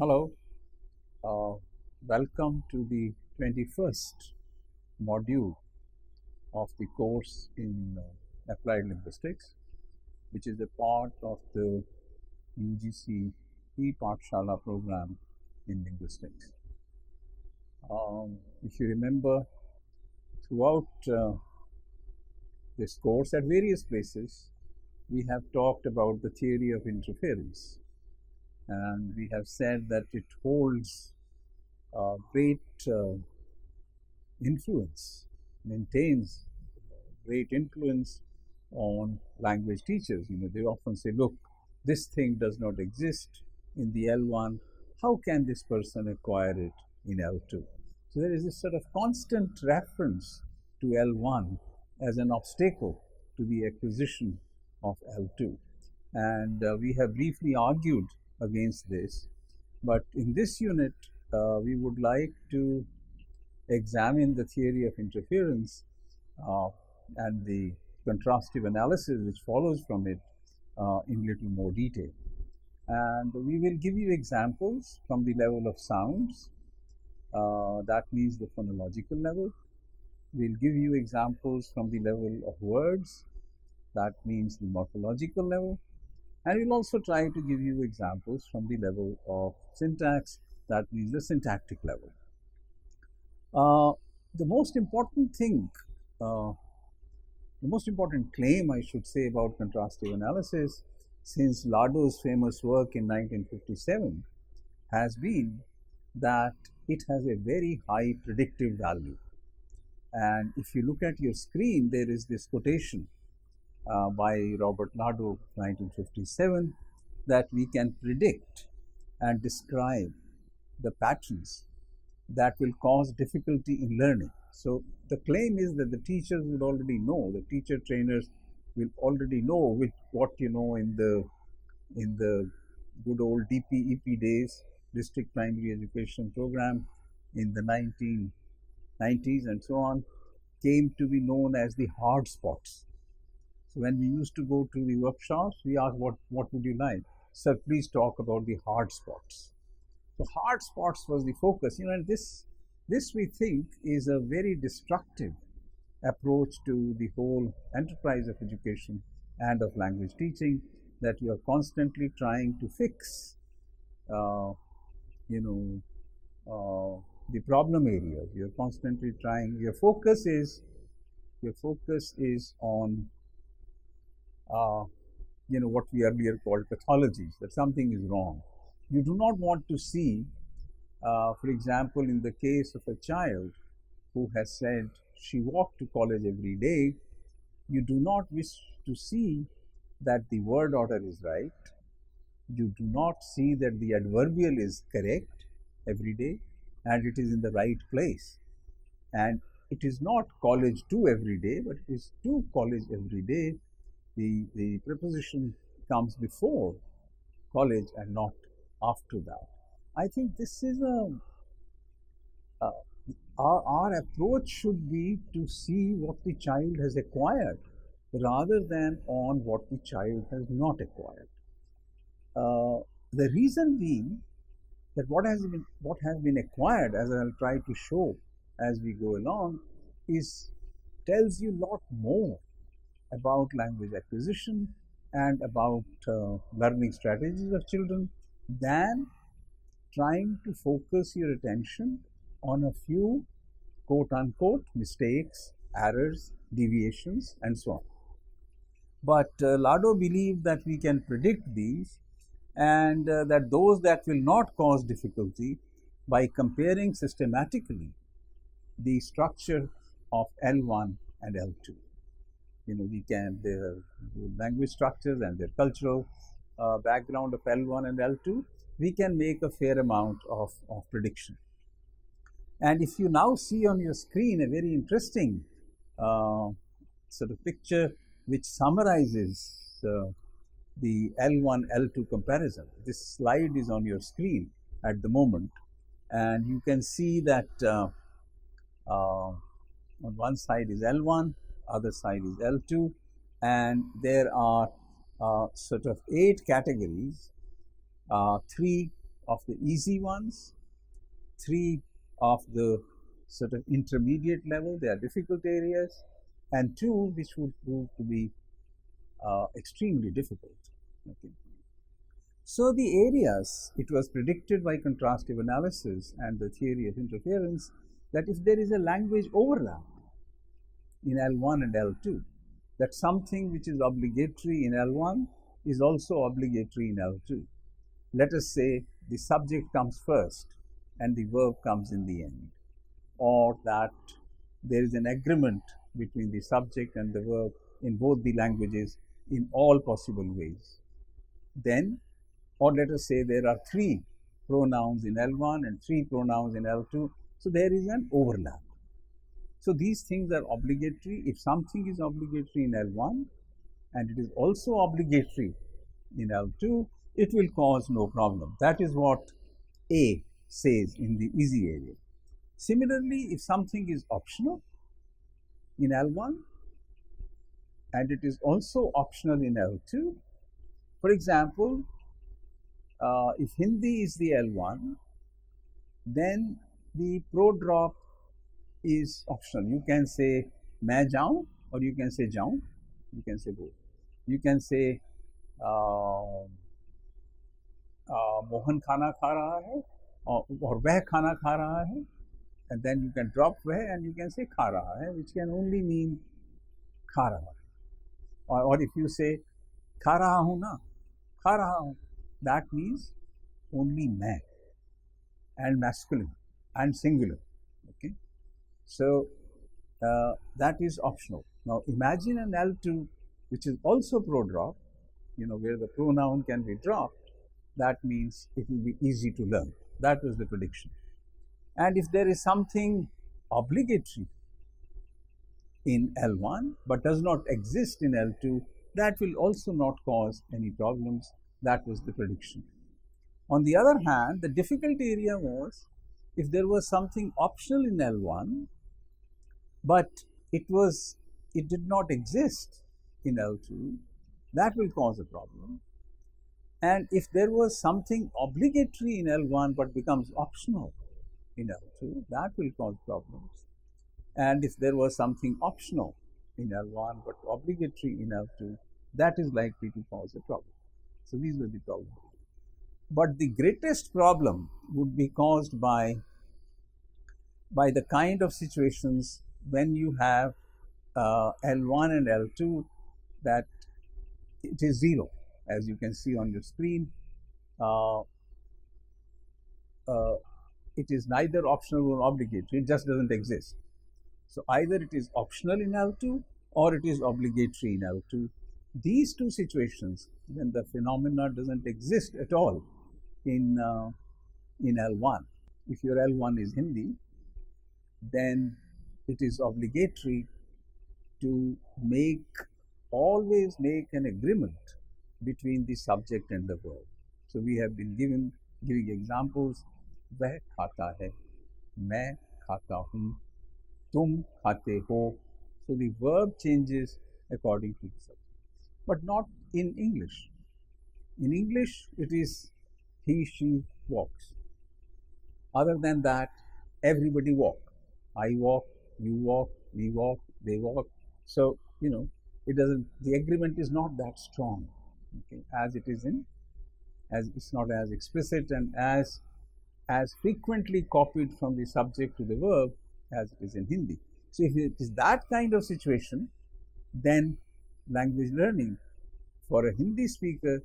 Hello, uh, welcome to the 21st module of the course in Applied Linguistics, which is a part of the UGC e-Pathshala program in linguistics. If you remember, throughout this course at various places, we have talked about the theory of interference, and we have said that it holds great influence, maintains great influence on language teachers. They often say, look, this thing does not exist in the L1. How can this person acquire it in L2? So there is this sort of constant reference to L1 as an obstacle to the acquisition of L2. And we have briefly argued against this. But in this unit, we would like to examine the theory of interference and the contrastive analysis which follows from it in little more detail. And we will give you examples from the level of sounds, that means the phonological level. We'll give you examples from the level of words, that means the morphological level. And we'll also try to give you examples from the level of syntax, that means the syntactic level. The most important thing, the most important claim I should say about contrastive analysis since Lado's famous work in 1957 has been that it has a very high predictive value. And if you look at your screen, there is this quotation by Robert Lado, 1957, that we can predict and describe the patterns that will cause difficulty in learning. So the claim is that the teachers will already know, the teacher trainers will already know what in the good old DPEP days, District Primary Education Program in the 1990s and so on, came to be known as the hard spots. So when we used to go to the workshops, we asked, what would you like? Sir, please talk about the hard spots. So hard spots was the focus, and this we think is a very destructive approach to the whole enterprise of education and of language teaching, that you are constantly trying to fix, the problem areas. You're constantly trying. Your focus is on what we earlier called pathologies, that something is wrong. You do not want to see, for example, in the case of a child who has said she walked to college every day, you do not wish to see that the word order is right. You do not see that the adverbial is correct every day and it is in the right place. And it is not college to every day, but it is to college every day. The preposition comes before college and not after that. I think this is our approach should be to see what the child has acquired rather than on what the child has not acquired. The reason being that what has been acquired, as I'll try to show as we go along, tells you a lot more about language acquisition and about learning strategies of children than trying to focus your attention on a few quote-unquote mistakes, errors, deviations, and so on. But Lado believed that we can predict these and that those that will not cause difficulty by comparing systematically the structure of L1 and L2. The language structures and their cultural background of L1 and L2, we can make a fair amount of prediction. And if you now see on your screen a very interesting sort of picture which summarizes the L1, L2 comparison. This slide is on your screen at the moment, and you can see that on one side is L1, other side is L2, and there are sort of 8 categories, 3 of the easy ones, 3 of the sort of intermediate level, they are difficult areas, and 2 which would prove to be extremely difficult. Okay. So the areas, it was predicted by contrastive analysis and the theory of interference that if there is a language overlap in L1 and L2, that something which is obligatory in L1 is also obligatory in L2. Let us say the subject comes first and the verb comes in the end, or that there is an agreement between the subject and the verb in both the languages in all possible ways. Then, or let us say there are 3 pronouns in L1 and 3 pronouns in L2, so there is an overlap. So these things are obligatory. If something is obligatory in L1 and it is also obligatory in L2, it will cause no problem. That is what A says in the easy area. Similarly, if something is optional in L1 and it is also optional in L2, for example, if Hindi is the L1, then the pro-drop is optional. You can say main jaun or you can say jaun. You can say both. You can say Mohan khana kha raha hai or veh khana kha raha hai, and then you can drop veh and you can say kha raha hai, which can only mean kha raha hai. Or if you say kha raha hu na, kha raha hu, that means only main and masculine and singular. Okay, so that is optional. Now imagine an L2 which is also pro-drop, where the pronoun can be dropped. That means it will be easy to learn. That was the prediction. And if there is something obligatory in L1 but does not exist in L2, that will also not cause any problems. That was the prediction. On the other hand, the difficult area was if there was something optional in L1 but it did not exist in L2, that will cause a problem. And if there was something obligatory in L1 but becomes optional in L2, that will cause problems. And if there was something optional in L1 but obligatory in L2, that is likely to cause a problem. So these were the problems. But the greatest problem would be caused by the kind of situations when you have L1 and L2 that it is 0. As you can see on your screen, it is neither optional nor obligatory, it just doesn't exist. So either it is optional in L2 or it is obligatory in L2. These two situations, when the phenomena doesn't exist at all in L1, if your L1 is Hindi, then it is obligatory to always make an agreement between the subject and the verb. So we have been giving examples. Veh khata hai, main khata hu, tum khate ho. So the verb changes according to the subject, but not in English. In English, it is he, she walks. Other than that, everybody walk. I walk, you walk, we walk, they walk. So the agreement is not that strong. Okay, as it's not as explicit and as frequently copied from the subject to the verb as it is in Hindi. So if it is that kind of situation, then language learning for a Hindi speaker,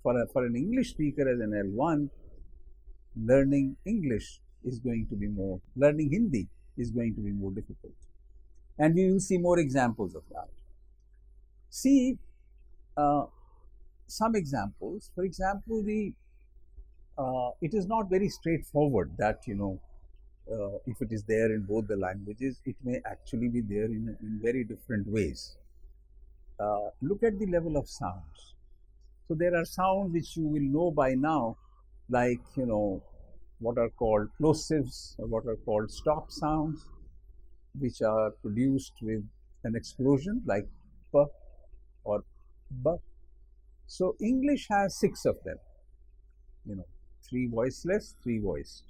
for an English speaker as an L1, learning Hindi is going to be more difficult. And we will see more examples of that. See some examples. For example, it is not very straightforward that if it is there in both the languages, it may actually be there in very different ways. Look at the level of sounds. So there are sounds which you will know by now, like what are called plosives or what are called stop sounds, which are produced with an explosion like p or b. So English has 6 of them. 3 voiceless, 3 voiced.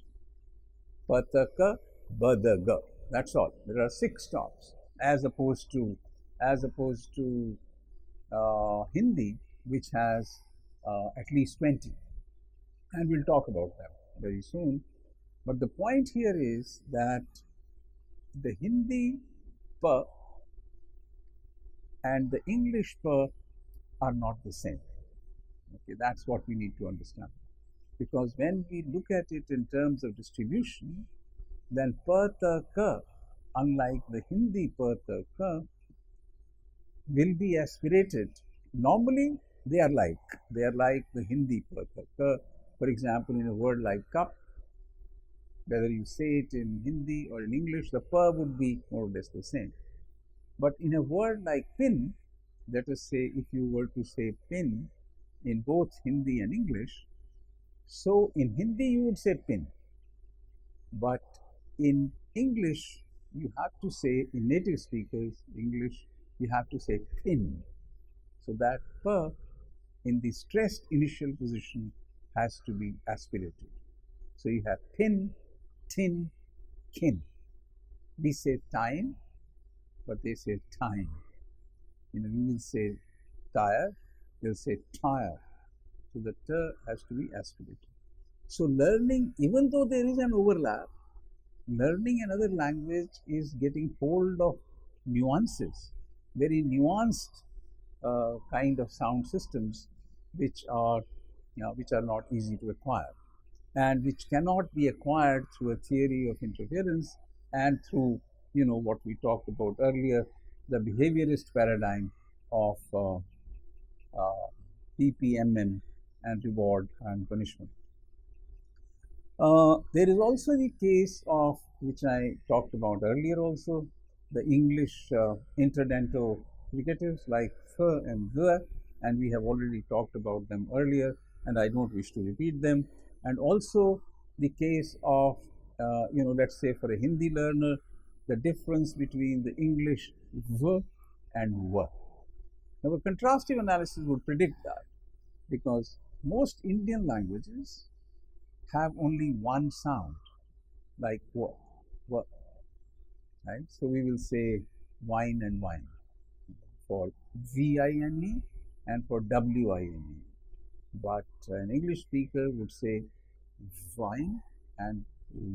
Pataka, badaga. That's all. There are 6 stops as opposed to Hindi, which has at least 20, and we'll talk about that very soon. But the point here is that the Hindi pa and the English pa are not the same. Okay, that's what we need to understand. Because when we look at it in terms of distribution, then pa ta ka, unlike the Hindi pa ta ka, will be aspirated. Normally, they are like the Hindi pa ta ka. For example, in a word like cup, whether you say it in Hindi or in English, the pa would be more or less the same. But in a word like pin, let us say if you were to say pin in both Hindi and English, so in Hindi you would say pin, but in English you have to say, in native speakers English, you have to say pin. So that pa in the stressed initial position has to be aspirated. So you have pin, tin, kin. We say time, but they say time. We will say tire, they'll say tire. So the t has to be aspirated. So learning, even though there is an overlap, learning another language is getting hold of nuances, very nuanced kind of sound systems, which are not easy to acquire, and which cannot be acquired through a theory of interference and through what we talked about earlier, the behaviorist paradigm of PPMN and reward and punishment. There is also the case of, which I talked about earlier also, the English interdental fricatives like f and g, and we have already talked about them earlier, and I don't wish to repeat them. And also the case of, let's say for a Hindi learner, the difference between the English v and w. Now, a contrastive analysis would predict that, because most Indian languages have only one sound, like w, right? So we will say wine and wine for V-I-N-E and for W-I-N-E. But an English speaker would say wine and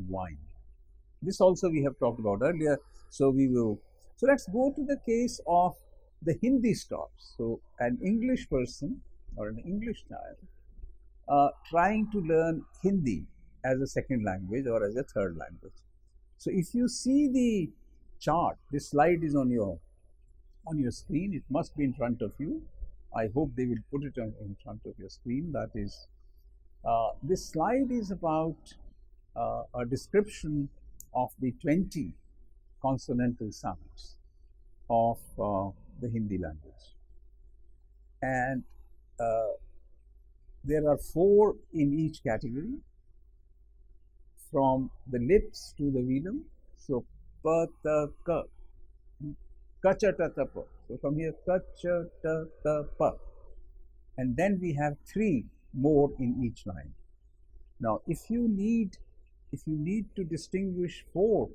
wine. This also we have talked about earlier. So let's go to the case of the Hindi stops. So an English person or an English child trying to learn Hindi as a second language or as a third language. So if you see the chart, this slide is on your screen. It must be in front of you. I hope they will put it in front of your screen. That is, this slide is about a description of the 20 consonantal sounds of the Hindi language, and there are 4 in each category, from the lips to the velum. So pa ta ka, ka cha ta ta pa. So from here ka cha ta ta pa, and then we have 3 more in each line. Now, if you need to distinguish 4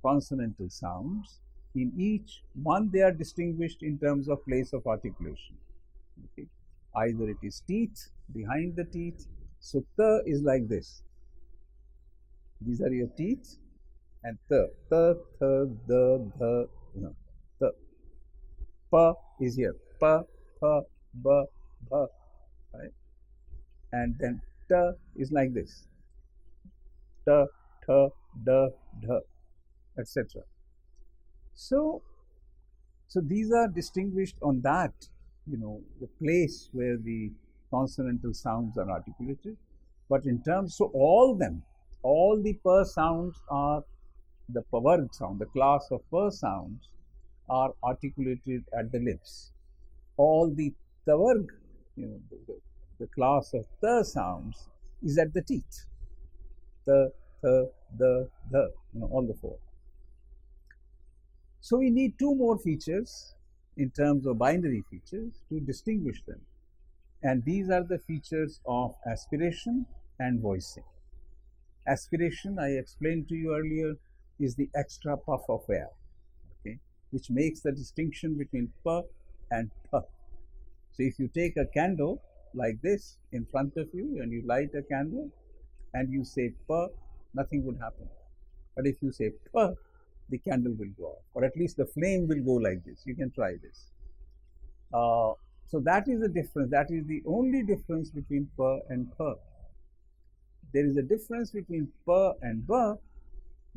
consonantal sounds, in each one they are distinguished in terms of place of articulation. Okay. Either it is teeth, behind the teeth. So ta is like this. These are your teeth, and ta, tha, da, dha, no, ta. Pa is here. Pa, pa, ba, bha, right? And then ta is like this. Ta, tha, da, dha, etc. So these are distinguished on that, the place where the consonantal sounds are articulated. But in terms, so all the pa sounds are the pavarg sound, the class of pa sounds are articulated at the lips. All the tavarg, the class of ta sounds is at the teeth. Ta, tha, da, dha, all the 4. So we need 2 more features in terms of binary features to distinguish them, and these are the features of aspiration and voicing. Aspiration, I explained to you earlier, is the extra puff of air, okay, which makes the distinction between p and p. So if you take a candle like this in front of you and you light a candle and you say p, nothing would happen. But if you say p, the candle will go off, or at least the flame will go like this. You can try this. So that is the difference. That is the only difference between p and p. There is a difference between p and b,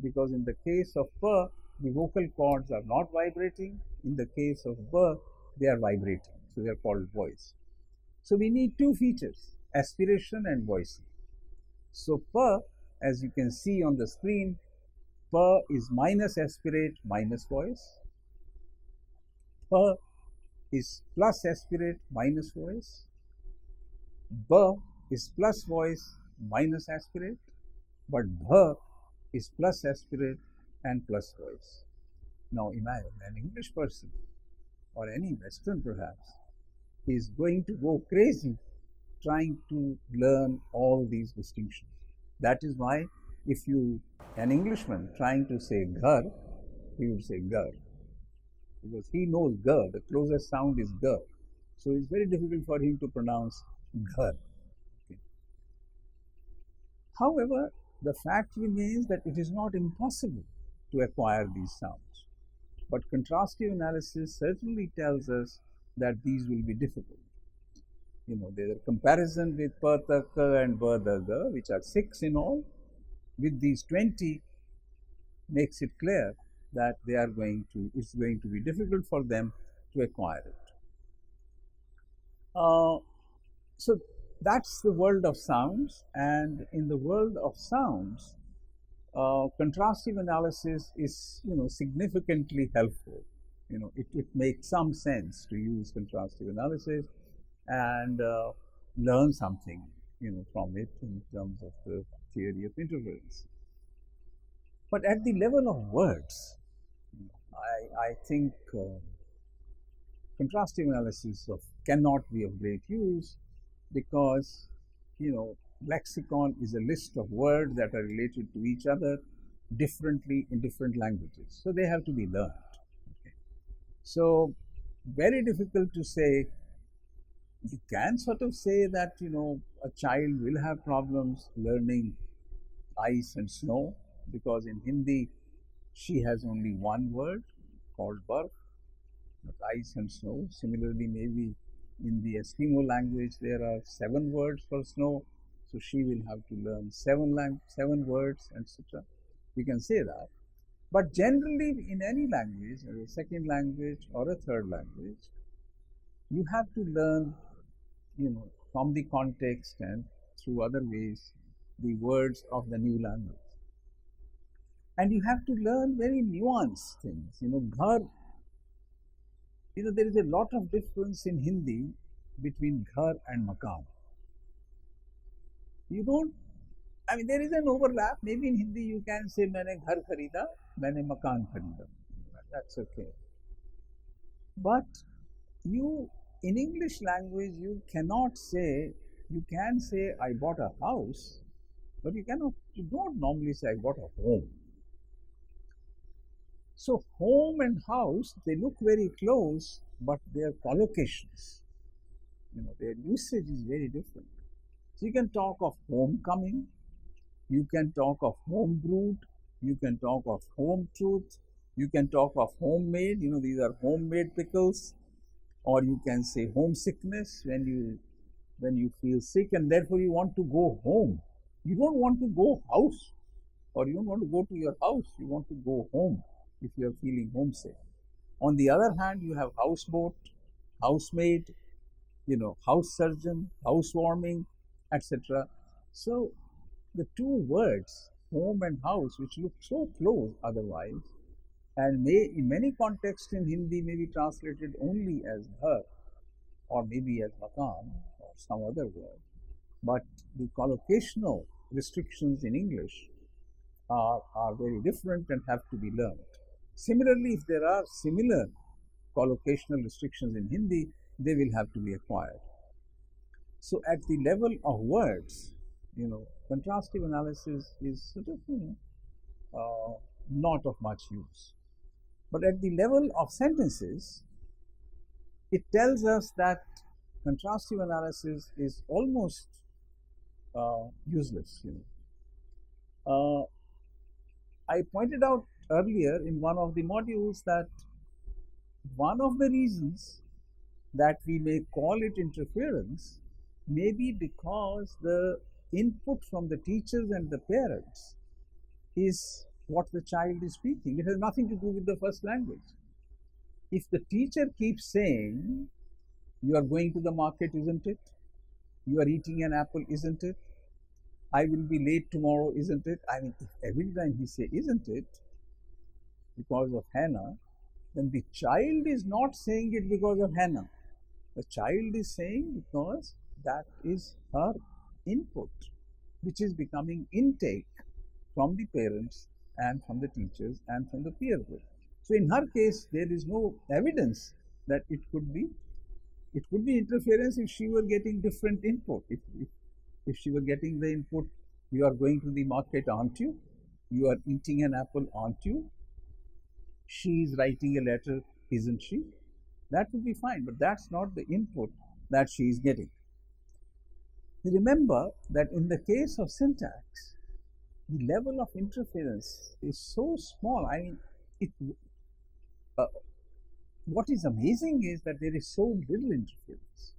because in the case of p, the vocal cords are not vibrating. In the case of b, they are vibrating. So they are called voice. So we need two features, aspiration and voicing. So p, as you can see on the screen, p is minus aspirate minus voice. P is plus aspirate minus voice. B is plus voice minus aspirate, but bh is plus aspirate and plus voice. Now imagine an English person, or any Western perhaps, is going to go crazy trying to learn all these distinctions. That is why if an Englishman trying to say ghar, he would say gar, because he knows g, the closest sound is g. So it's very difficult for him to pronounce ghar. Okay. However, the fact remains that it is not impossible to acquire these sounds. But contrastive analysis certainly tells us that these will be difficult. There is a comparison with pa, ta, ka and ba, da, ga, which are 6 in all. With these 20, makes it clear that it's going to be difficult for them to acquire it. So that's the world of sounds, and in the world of sounds, contrastive analysis is significantly helpful. It makes some sense to use contrastive analysis and learn something from it in terms of the theory of interference. But at the level of words, I think contrastive analysis cannot be of great use, because lexicon is a list of words that are related to each other differently in different languages. So they have to be learned. Okay. So very difficult to say. You can sort of say that a child will have problems learning ice and snow, because in Hindi she has only one word called barf, but ice and snow. Similarly, maybe in the Eskimo language there are 7 words for snow, so she will have to learn 7 words, etc. We can say that. But generally, in any language, a second language or a third language, you have to learn from the context and through other ways the words of the new language. And you have to learn very nuanced things. Ghar, there is a lot of difference in Hindi between ghar and makan. There is an overlap. Maybe in Hindi you can say, maine ghar kharida, maine makan kharida. That's okay. But in English language, you can say, I bought a house, but you don't normally say, I bought a home. So home and house, they look very close, but their collocations, their usage is very different. So you can talk of homecoming, you can talk of home brewed, you can talk of home truth, you can talk of homemade, these are homemade pickles. Or you can say homesickness, when you feel sick and therefore you want to go home. You don't want to go house, or you don't want to go to your house. You want to go home if you are feeling homesick. On the other hand, you have houseboat, housemaid, house surgeon, housewarming, etc. So the two words, home and house, which look so close otherwise, and in many contexts in Hindi may be translated only as ghar, or maybe as makan, or some other word. But the collocational restrictions in English are very different and have to be learned. Similarly, if there are similar collocational restrictions in Hindi, they will have to be acquired. So at the level of words, Contrastive analysis is sort of, not of much use. But at the level of sentences, it tells us that contrastive analysis is almost useless. Uh, I pointed out earlier in one of the modules that one of the reasons that we may call it interference may be because the input from the teachers and the parents is what the child is speaking. It has nothing to do with the first language. If the teacher keeps saying, you are going to the market, isn't it? You are eating an apple, isn't it? I will be late tomorrow, isn't it? I mean, if every time he say, isn't it, because of Hannah, then the child is not saying it because of Hannah. The child is saying because that is her input, which is becoming intake from the parents and from the teachers and from the peer group. So in her case, there is no evidence that it could be interference if she were getting different input. If she were getting the input, you are going to the market, aren't you? You are eating an apple, aren't you? She is writing a letter, isn't she? That would be fine, but that's not the input that she is getting. Remember that in the case of syntax, the level of interference is so small. I mean, what is amazing is that there is so little interference.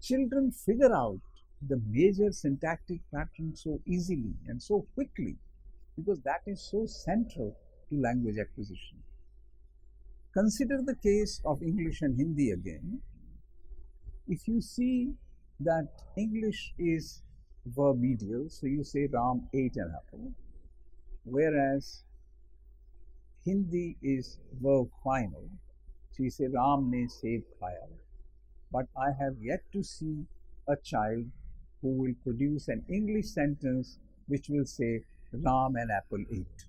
Children figure out the major syntactic pattern so easily and so quickly because that is so central to language acquisition. Consider the case of English and Hindi again. If you see that English is verb medial, so you say Ram ate an apple, whereas Hindi is verb final, so you say Ram ne seb khaya. But I have yet to see a child who will produce an English sentence which will say Ram an apple ate.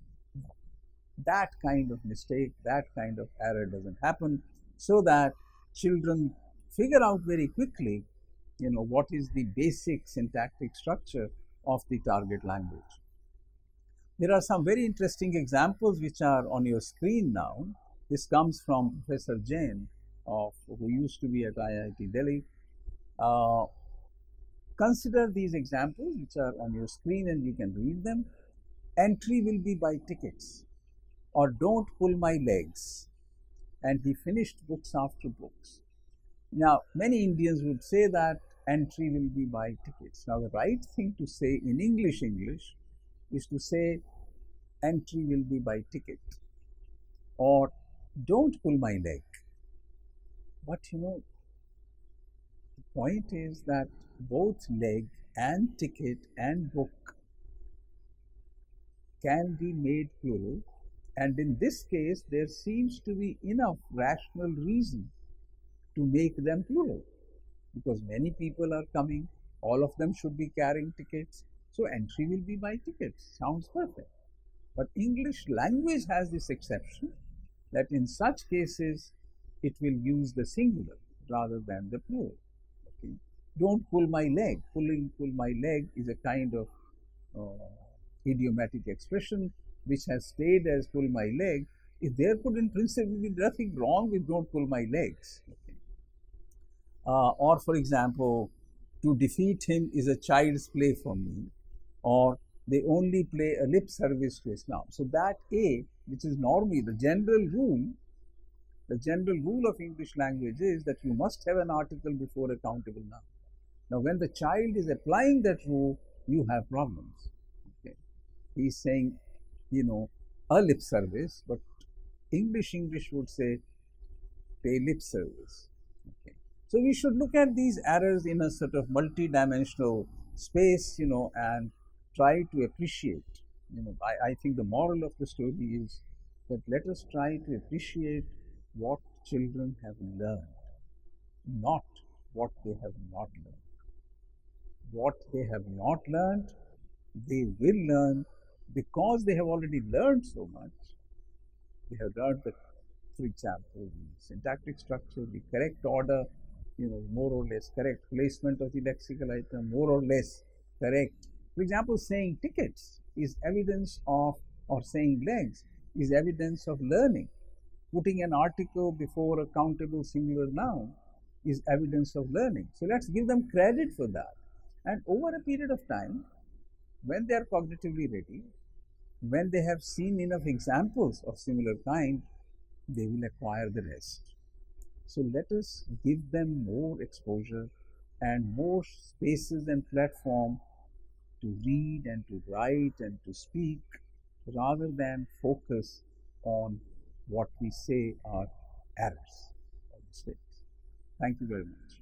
That kind of mistake, that kind of error doesn't happen, so that children figure out very quickly, what is the basic syntactic structure of the target language. There are some very interesting examples which are on your screen now. This comes from Professor Jain, who used to be at IIT Delhi. Consider these examples which are on your screen and you can read them. Entry will be by tickets, or don't pull my legs, and he finished books after books. Now, many Indians would say that entry will be by tickets. Now, the right thing to say in English is to say entry will be by ticket, or don't pull my leg. But the point is that both leg and ticket and book can be made plural, and in this case there seems to be enough rational reason to make them plural, because many people are coming, all of them should be carrying tickets, so entry will be by tickets. Sounds perfect. But English language has this exception that in such cases it will use the singular rather than the plural. Okay. Don't pull my leg. Pull my leg is a kind of idiomatic expression which has stayed as pull my leg. If there could in principle be nothing wrong with don't pull my legs. Okay. Or for example, to defeat him is a child's play for me, or they only play a lip service to Islam. So that A, which is normally the general rule of English language is that you must have an article before a countable noun. Now, when the child is applying that rule, you have problems. Okay. He's saying, a lip service, but English would say pay lip service. Okay. So we should look at these errors in a sort of multi-dimensional space, and try to appreciate. I think the moral of the story is that let us try to appreciate what children have learned, not what they have not learned. What they have not learned, they will learn because they have already learned so much. They have learned that, for example, the syntactic structure, the correct order, more or less correct placement of the lexical item, more or less Correct. For example, saying tickets is evidence of, or saying legs is evidence of learning. Putting an article before a countable singular noun is evidence of learning. So let's give them credit for that. And over a period of time, when they are cognitively ready, when they have seen enough examples of similar kind, they will acquire the rest. So let us give them more exposure and more spaces and platform to read and to write and to speak rather than focus on what we say are errors or mistakes. Thank you very much.